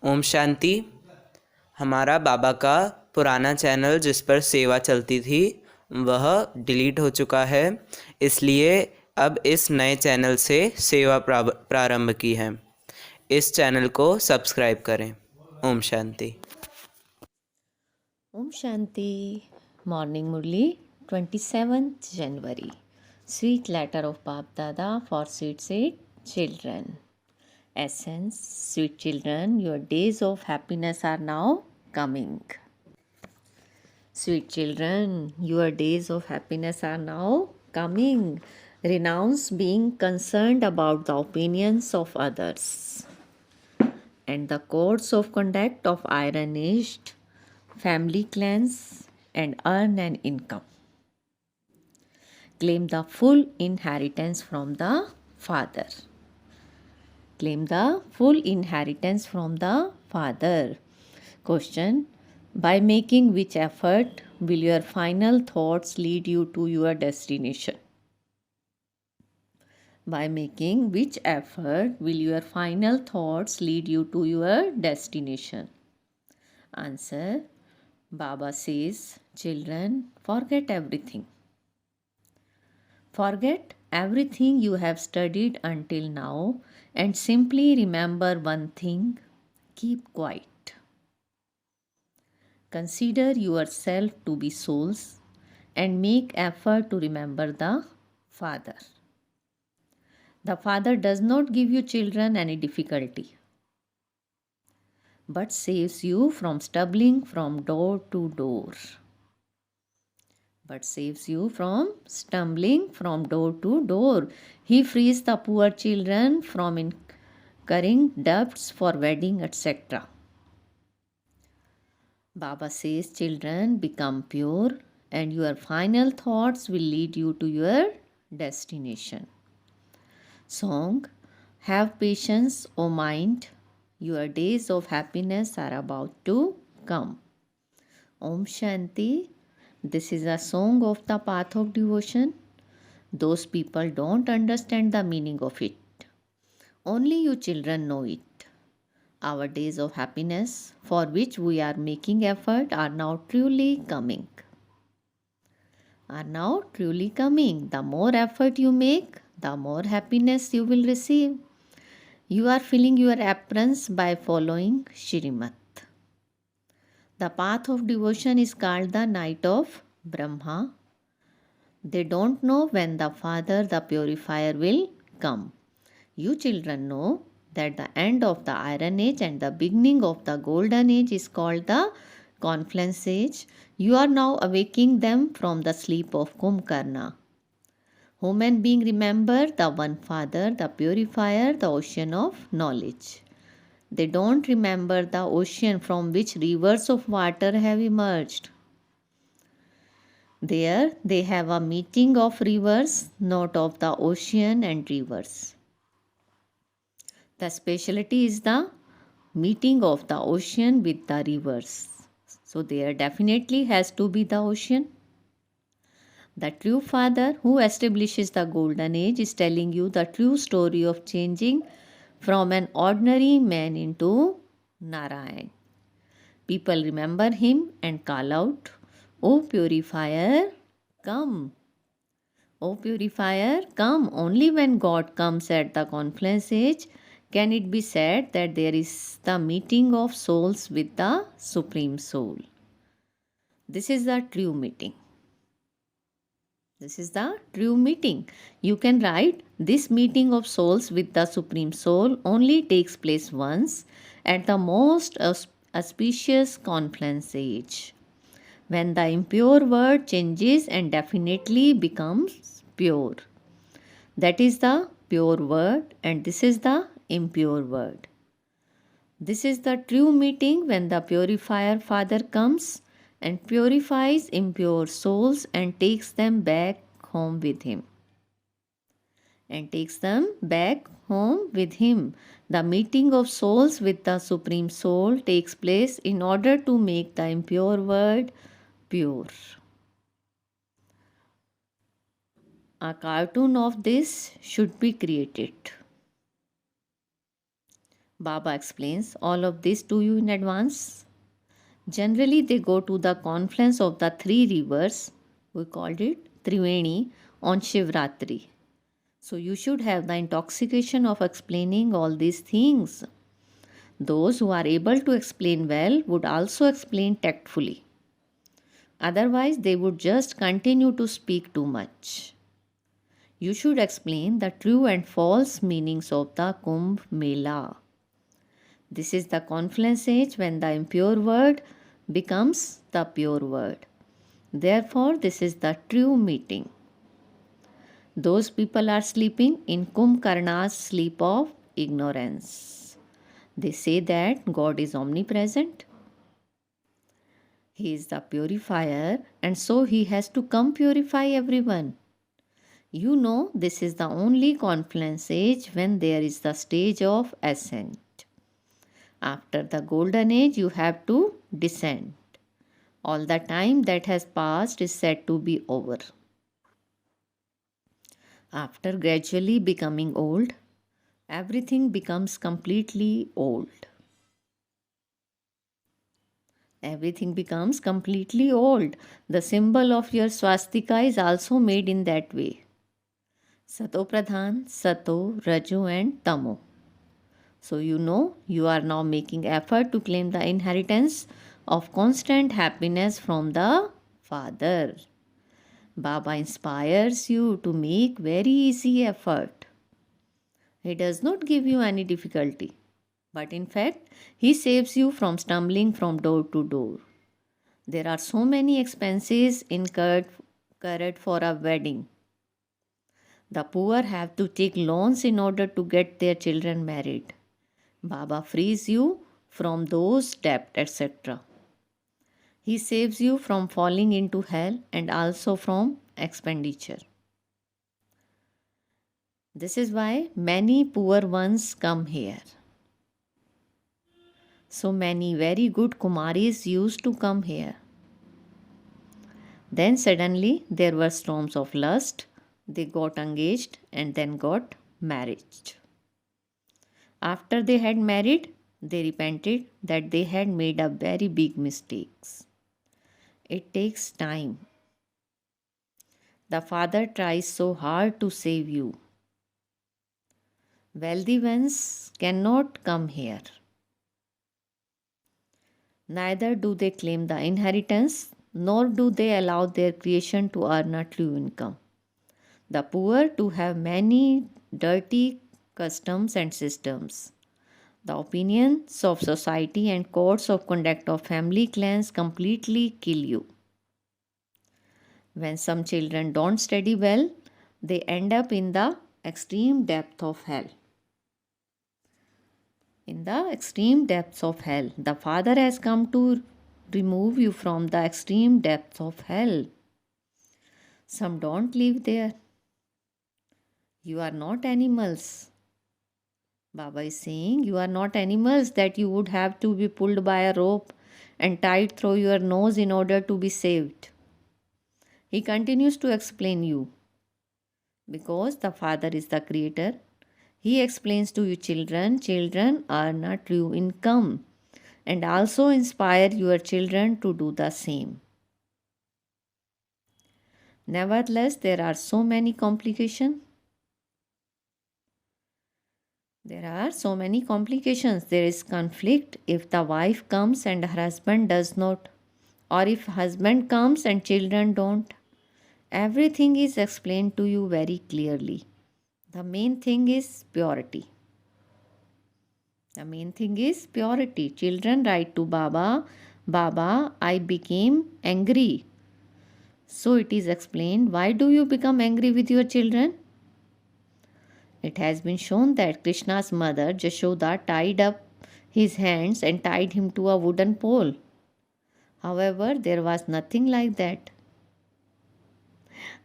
ओम शांति। हमारा बाबा का पुराना चैनल जिस पर सेवा चलती थी वह डिलीट हो चुका है, इसलिए अब इस नए चैनल से सेवा प्रारंभ की है। इस चैनल को सब्सक्राइब करें। Om Shanti. Om Shanti. Morning Murli, 27th January. Sweet letter of Bap Dada for sweet seed children. Essence, sweet children, your days of happiness are now coming. Sweet children, your days of happiness are now coming. Renounce being concerned about the opinions of others and the codes of conduct of iron aged family clans and earn an income. Claim the full inheritance from the Father. Claim the full inheritance from the Father. Question: by making which effort will your final thoughts lead you to your destination? By making which effort will your final thoughts lead you to your destination? Answer: Baba says, children, forget everything. Forget everything you have studied until now and simply remember one thing: keep quiet. Consider yourself to be souls and make effort to remember the Father. The Father does not give you children any difficulty, but saves you from stumbling from door to door. But saves you from stumbling from door to door. He frees the poor children from incurring debts for wedding, etc. Baba says, children, become pure and your final thoughts will lead you to your destination. Song: have patience, O mind, your days of happiness are about to come. Om Shanti. This is a song of the path of devotion. Those people don't understand the meaning of it. Only you children know it. Our days of happiness, for which we are making effort, are now truly coming. Are now truly coming. The more effort you make, the more happiness you will receive. You are filling your aprons by following Shrimat. The path of devotion is called the night of Brahma. They don't know when the Father, the purifier, will come. You children know that the end of the Iron Age and the beginning of the Golden Age is called the Confluence Age. You are now awaking them from the sleep of Kumbhakarna. Human being remember the one Father, the purifier, the ocean of knowledge. They don't remember the ocean from which rivers of water have emerged. There they have a meeting of rivers, not of the ocean and rivers. The specialty is the meeting of the ocean with the rivers. So there definitely has to be the ocean. The true Father who establishes the Golden Age is telling you the true story of changing from an ordinary man into Narayan. People remember him and call out, "O purifier, come! O purifier, come!" Only when God comes at the Confluence Age can it be said that there is the meeting of souls with the Supreme Soul. This is the true meeting. This is the true meeting. You can write, this meeting of souls with the Supreme Soul only takes place once at the most auspicious Confluence Age, when the impure word changes and definitely becomes pure. That is the pure word and this is the impure word. This is the true meeting when the purifier Father comes and purifies impure souls and takes them back home with him. The meeting of souls with the Supreme Soul takes place in order to make the impure world pure. A cartoon of this should be created. Baba explains all of this to you in advance. Generally, they go to the confluence of the three rivers, we called it Triveni, on Shivratri. So, you should have the intoxication of explaining all these things. Those who are able to explain well would also explain tactfully. Otherwise, they would just continue to speak too much. You should explain the true and false meanings of the Kumbh Mela. This is the confluence age when the impure word becomes the pure word. Therefore, this is the true meeting. Those people are sleeping in Kumbhkarna's sleep of ignorance. They say that God is omnipresent. He is the purifier, and so He has to come purify everyone. You know, this is the only confluence age when there is the stage of ascent. After the golden age, you have to descend. All the time that has passed is said to be over. After gradually becoming old, everything becomes completely old. Everything becomes completely old. The symbol of your swastika is also made in that way. Sato Pradhan, Sato, Raju and Tamo. So you know you are now making effort to claim the inheritance of constant happiness from the Father. Baba inspires you to make very easy effort. He does not give you any difficulty, but in fact, He saves you from stumbling from door to door. There are so many expenses incurred for a wedding. The poor have to take loans in order to get their children married. Baba frees you from those debts, etc. He saves you from falling into hell and also from expenditure. This is why many poor ones come here. So many very good kumaris used to come here. Then suddenly there were storms of lust. They got engaged and then got married. After they had married, they repented that they had made a very big mistakes. It takes time. The Father tries so hard to save you. Wealthy ones cannot come here. Neither do they claim the inheritance, nor do they allow their creation to earn a true income. The poor too have many dirty customs and systems. The opinions of society and codes of conduct of family clans completely kill you. When some children don't study well, they end up in the extreme depth of hell. In the extreme depths of hell, the Father has come to remove you from the extreme depths of hell. Some don't live there. You are not animals. Baba is saying you are not animals that you would have to be pulled by a rope and tied through your nose in order to be saved. He continues to explain you. Because the Father is the creator, He explains to you children earn a true income and also inspire your children to do the same. Nevertheless, there are so many complications. There is conflict if the wife comes and her husband does not, or if husband comes and children don't. Everything is explained to you very clearly. The main thing is purity. Children write to Baba, Baba, I became angry. So it is explained, why do you become angry with your children? It has been shown that Krishna's mother Jashoda tied up his hands and tied him to a wooden pole. However, there was nothing like that.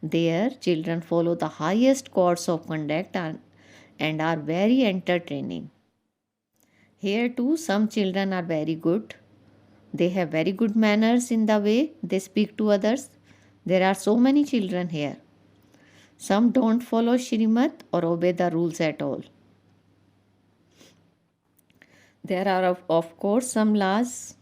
There, children follow the highest codes of conduct and are very entertaining. Here too, some children are very good. They have very good manners in the way they speak to others. There are so many children here. Some don't follow Shrimad or obey the rules at all. There are, of course, some laws.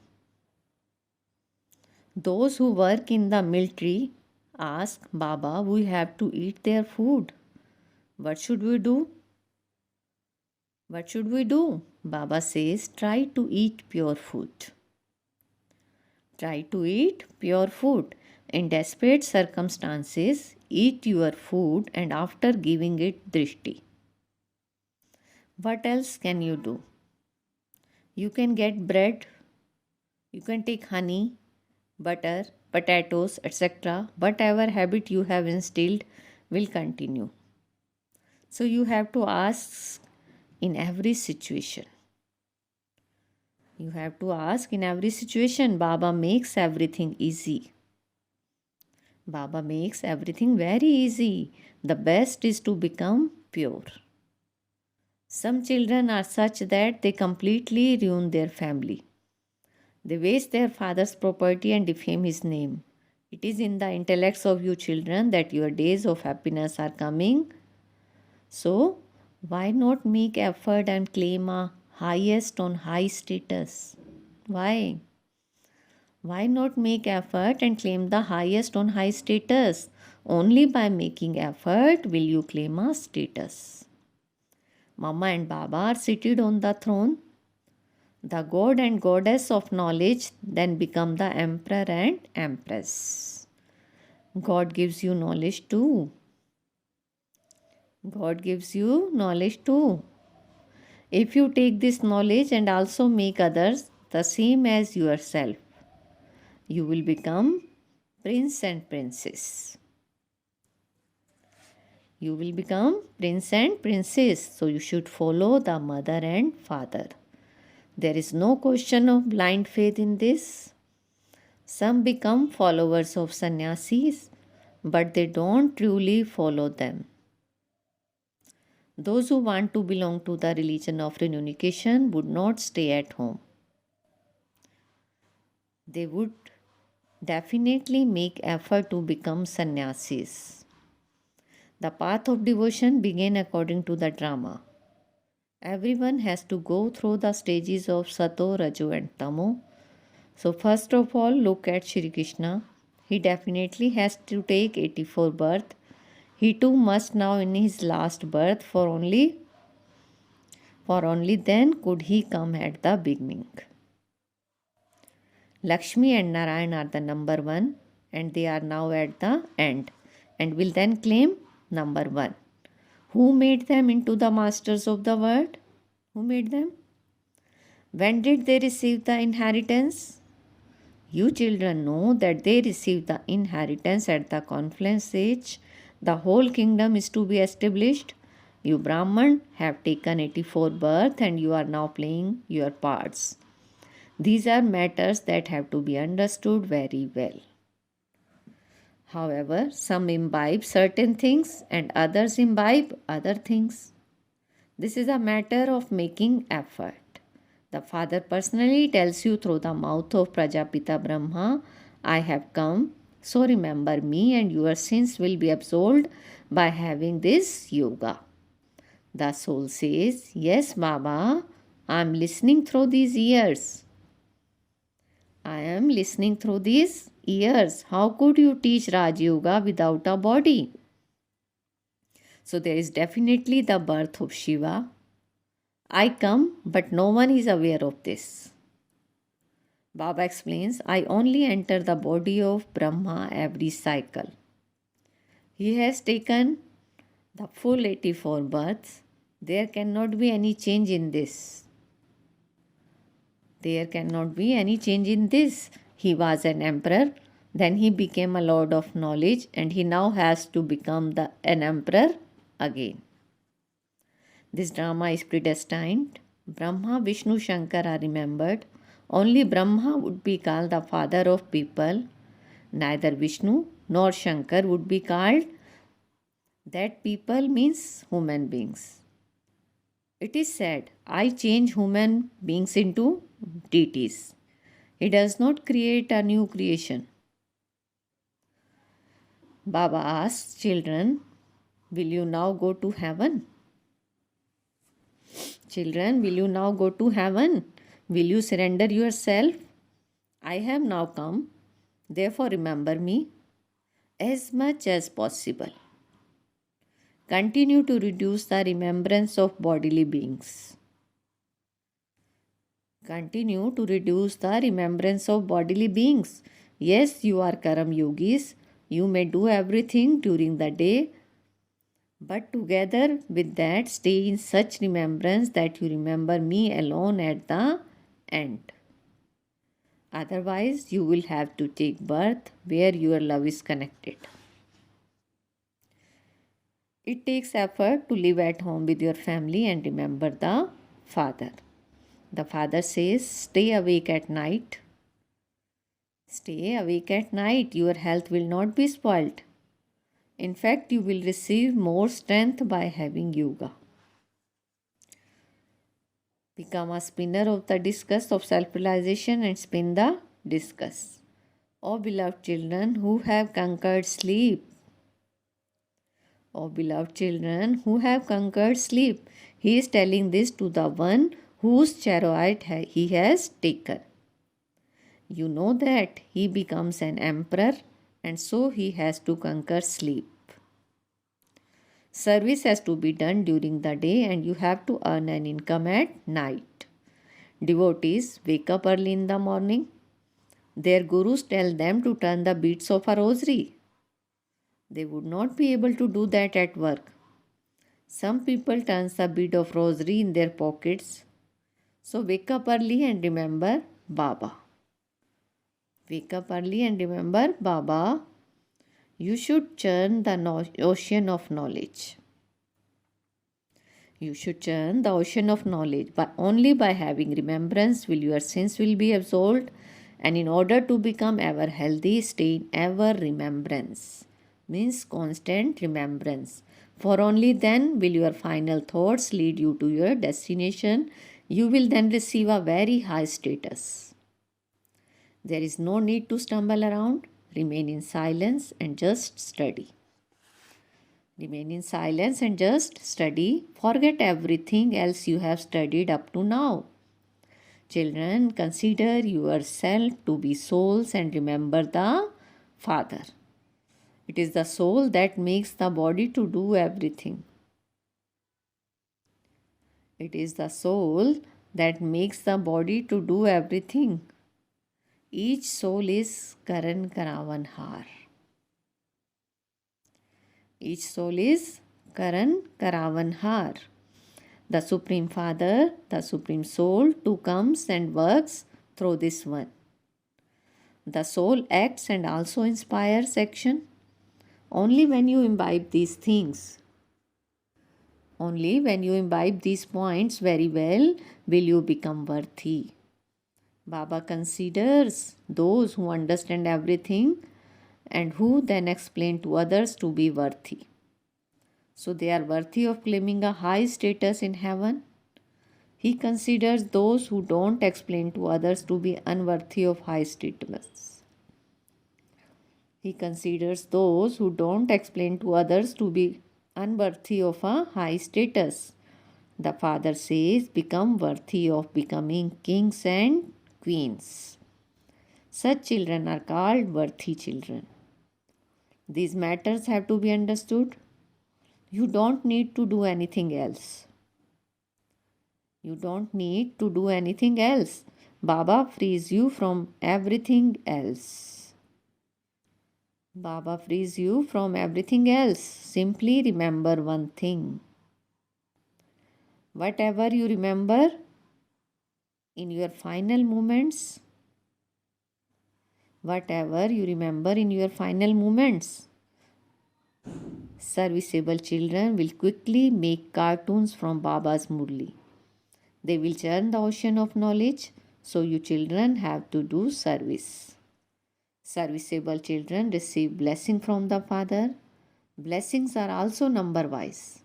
Those who work in the military ask, Baba, we have to eat their food. What should we do? What should we do? Baba says, try to eat pure food. Try to eat pure food. In desperate circumstances, eat your food and after giving it drishti. What else can you do? You can get bread, you can take honey, butter, potatoes, etc. Whatever habit you have instilled will continue. So you have to ask in every situation. You have to ask in every situation. Baba makes everything easy. Baba makes everything very easy. The best is to become pure. Some children are such that they completely ruin their family. They waste their father's property and defame his name. It is in the intellects of you children that your days of happiness are coming. So, why not make effort and claim a highest on high status? Why? Why not make effort and claim the highest on high status? Only by making effort will you claim a status. Mama and Baba are seated on the throne. The god and goddess of knowledge then become the emperor and empress. God gives you knowledge too. God gives you knowledge too. If you take this knowledge and also make others the same as yourself, you will become prince and princess. You will become prince and princess. So you should follow the mother and father. There is no question of blind faith in this. Some become followers of sannyasis, but they don't truly follow them. Those who want to belong to the religion of renunciation would not stay at home. They would definitely make effort to become sannyasis. The path of devotion began according to the drama. Everyone has to go through the stages of Sato, Rajo and Tamo. So first of all, look at Shri Krishna. He definitely has to take 84 birth. He too must now in his last birth, for only then could he come at the beginning. Lakshmi and Narayan are the number one and they are now at the end and will then claim number one. Who made them into the masters of the world? Who made them? When did they receive the inheritance? You children know that they received the inheritance at the confluence age. The whole kingdom is to be established. You Brahman have taken 84 birth and you are now playing your parts. These are matters that have to be understood very well. However, some imbibe certain things and others imbibe other things. This is a matter of making effort. The Father personally tells you through the mouth of Prajapita Brahma, I have come, so remember me and your sins will be absolved by having this yoga. The soul says, yes Baba, I am listening through these ears. I am listening through these ears. How could you teach Raj Yoga without a body? So there is definitely the birth of Shiva. I come, but no one is aware of this. Baba explains, I only enter the body of Brahma every cycle. He has taken the full 84 births. There cannot be any change in this. There cannot be any change in this. He was an emperor, then he became a lord of knowledge, and he now has to become an emperor again. This drama is predestined. Brahma, Vishnu, Shankar are remembered. Only Brahma would be called the father of people. Neither Vishnu nor Shankar would be called. That people means human beings. It is said, I change human beings into deities. He does not create a new creation. Baba asks children, will you now go to heaven? Children, will you now go to heaven? Will you surrender yourself? I have now come, therefore remember me as much as possible. Continue to reduce the remembrance of bodily beings. Continue to reduce the remembrance of bodily beings. Yes, you are Karam Yogis. You may do everything during the day, but together with that, stay in such remembrance that you remember me alone at the end. Otherwise, you will have to take birth where your love is connected. It takes effort to live at home with your family and remember the Father. The Father says, stay awake at night. Stay awake at night. Your health will not be spoiled. In fact, you will receive more strength by having yoga. Become a spinner of the discus of self-realization and spin the discus. O beloved children who have conquered sleep. O beloved children who have conquered sleep. He is telling this to the one whose chariot he has taken. You know that he becomes an emperor and so he has to conquer sleep. Service has to be done during the day and you have to earn an income at night. Devotees wake up early in the morning. Their gurus tell them to turn the beads of a rosary. They would not be able to do that at work. Some people turn the bead of rosary in their pockets. So wake up early and remember Baba. Wake up early and remember Baba. You should churn the ocean of knowledge. You should churn the ocean of knowledge. But only by having remembrance will your sins will be absolved. And in order to become ever healthy, stay in ever remembrance. Means constant remembrance. For only then will your final thoughts lead you to your destination. You will then receive a very high status. There is no need to stumble around. Remain in silence and just study. Remain in silence and just study. Forget everything else you have studied up to now. Children, consider yourself to be souls and remember the Father. It is the soul that makes the body to do everything. It is the soul that makes the body to do everything. Each soul is Karan Karavan Har. Each soul is Karan Karavan Har. The Supreme Father, the Supreme Soul, too comes and works through this one. The soul acts and also inspires action. Only when you imbibe these things, only when you imbibe these points very well, will you become worthy. Baba considers those who understand everything and who then explain to others to be worthy. So they are worthy of claiming a high status in heaven. He considers those who don't explain to others to be unworthy of high status. He considers those who don't explain to others to be unworthy of a high status. The Father says, become worthy of becoming kings and queens. Such children are called worthy children. These matters have to be understood. You don't need to do anything else. You don't need to do anything else. Baba frees you from everything else. Baba frees you from everything else. Simply remember one thing. Whatever you remember in your final moments, whatever you remember in your final moments, serviceable children will quickly make cartoons from Baba's murli. They will churn the ocean of knowledge, so you children have to do service. Serviceable children receive blessing from the Father. Blessings are also number-wise.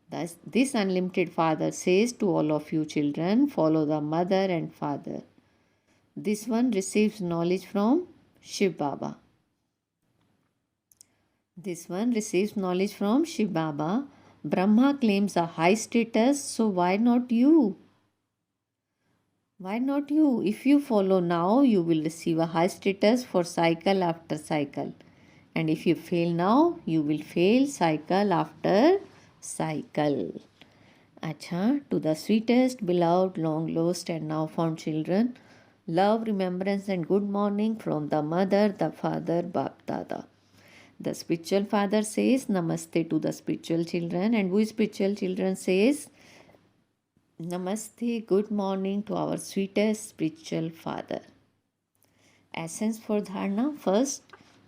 Thus, this unlimited Father says to all of you children, follow the mother and father. This one receives knowledge from Shiv Baba. This one receives knowledge from Shiv Baba. Brahma claims a high status, so why not you? Why not you? If you follow now, you will receive a high status for cycle after cycle. And if you fail now, you will fail cycle after cycle. Acha, to the sweetest, beloved, long lost, and now found children, love, remembrance, and good morning from the mother, the father, Bap Dada. The spiritual father says Namaste to the spiritual children, and we spiritual children says Namaste, good morning to our sweetest spiritual father. Essence for dharana. First,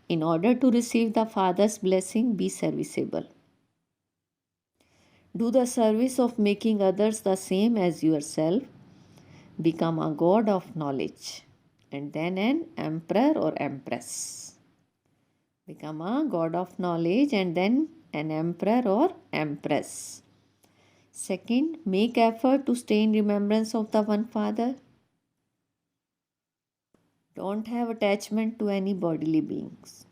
in order to receive the father's blessing, be serviceable. Do the service of making others the same as yourself. Become a god of knowledge and then an emperor or empress. Become a god of knowledge and then an emperor or empress. Second, make effort to stay in remembrance of the one Father. Don't have attachment to any bodily beings.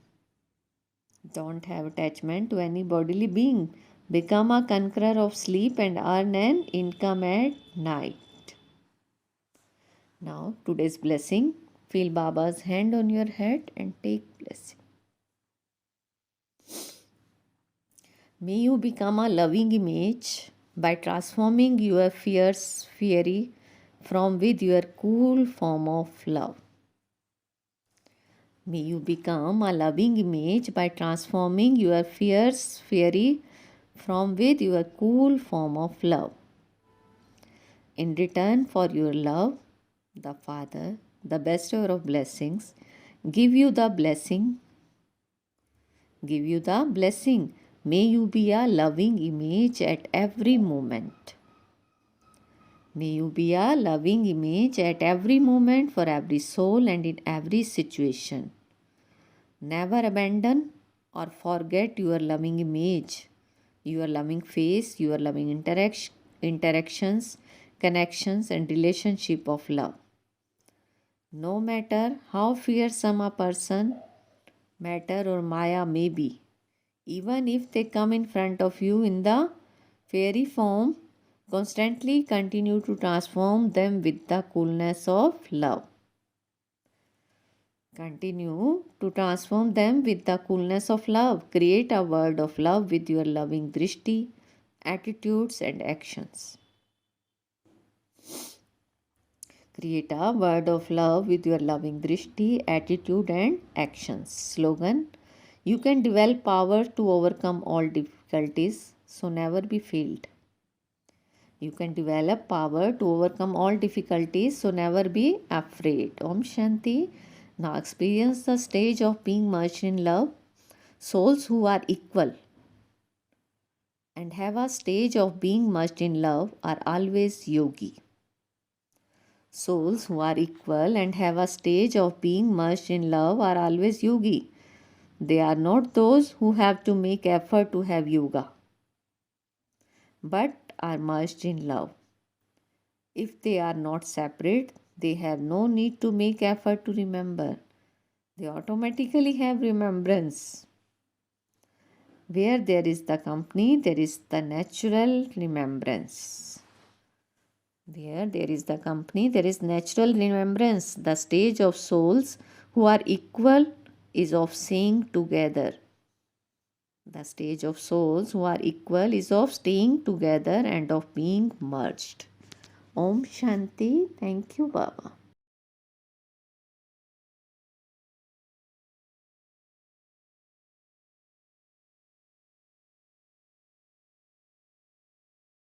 Don't have attachment to any bodily being. Become a conqueror of sleep and earn an income at night. Now, today's blessing. Feel Baba's hand on your head and take blessing. May you become a loving image by transforming your fierce fury from with your cool form of love. May you become a loving image by transforming your fierce fury from with your cool form of love. In return for your love, the Father, the bestower of blessings, give you the blessing. Give you the blessing. May you be a loving image at every moment. May you be a loving image at every moment for every soul and in every situation. Never abandon or forget your loving image, your loving face, your loving interactions, connections, and relationship of love. No matter how fearsome a person, matter, or Maya may be, even if they come in front of you in the fairy form, constantly continue to transform them with the coolness of love. Continue to transform them with the coolness of love. Create a world of love with your loving drishti, attitudes, and actions. Create a world of love with your loving drishti, attitude, and actions. Slogan: you can develop power to overcome all difficulties, so never be failed. You can develop power to overcome all difficulties, so never be afraid. Om Shanti. Now experience the stage of being merged in love. Souls who are equal and have a stage of being merged in love are always yogi. Souls who are equal and have a stage of being merged in love are always yogi. They are not those who have to make effort to have yoga, but are merged in love. If they are not separate, they have no need to make effort to remember. They automatically have remembrance. Where there is the company, there is the natural remembrance. Where there is the company, there is natural remembrance. The stage of souls who are equal is of staying together. The stage of souls who are equal is of staying together and of being merged. Om Shanti. Thank you, Baba.